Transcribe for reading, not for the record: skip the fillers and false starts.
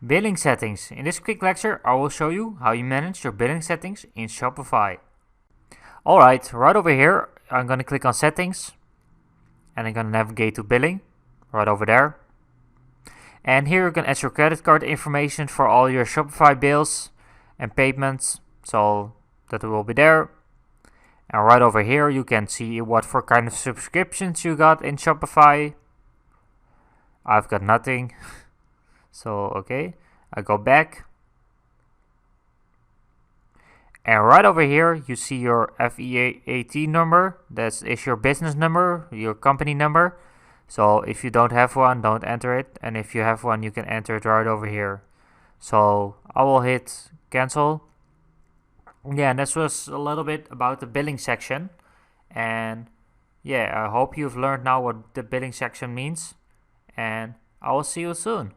Billing settings. In this quick lecture, I will show you how you manage your billing settings in Shopify. Alright, right over here, I'm going to click on settings and I'm going to navigate to billing, right over there. And here you can add your credit card information for all your Shopify bills and payments, so that will be there. And right over here you can see what for kind of subscriptions you got in Shopify. I've got nothing. So, okay, I go back. And right over here, you see your FEAT number. That is your business number, your company number. So if you don't have one, don't enter it. And if you have one, you can enter it right over here. So I will hit cancel. Yeah, and this was a little bit about the billing section. And yeah, I hope you've learned now what the billing section means. And I will see you soon.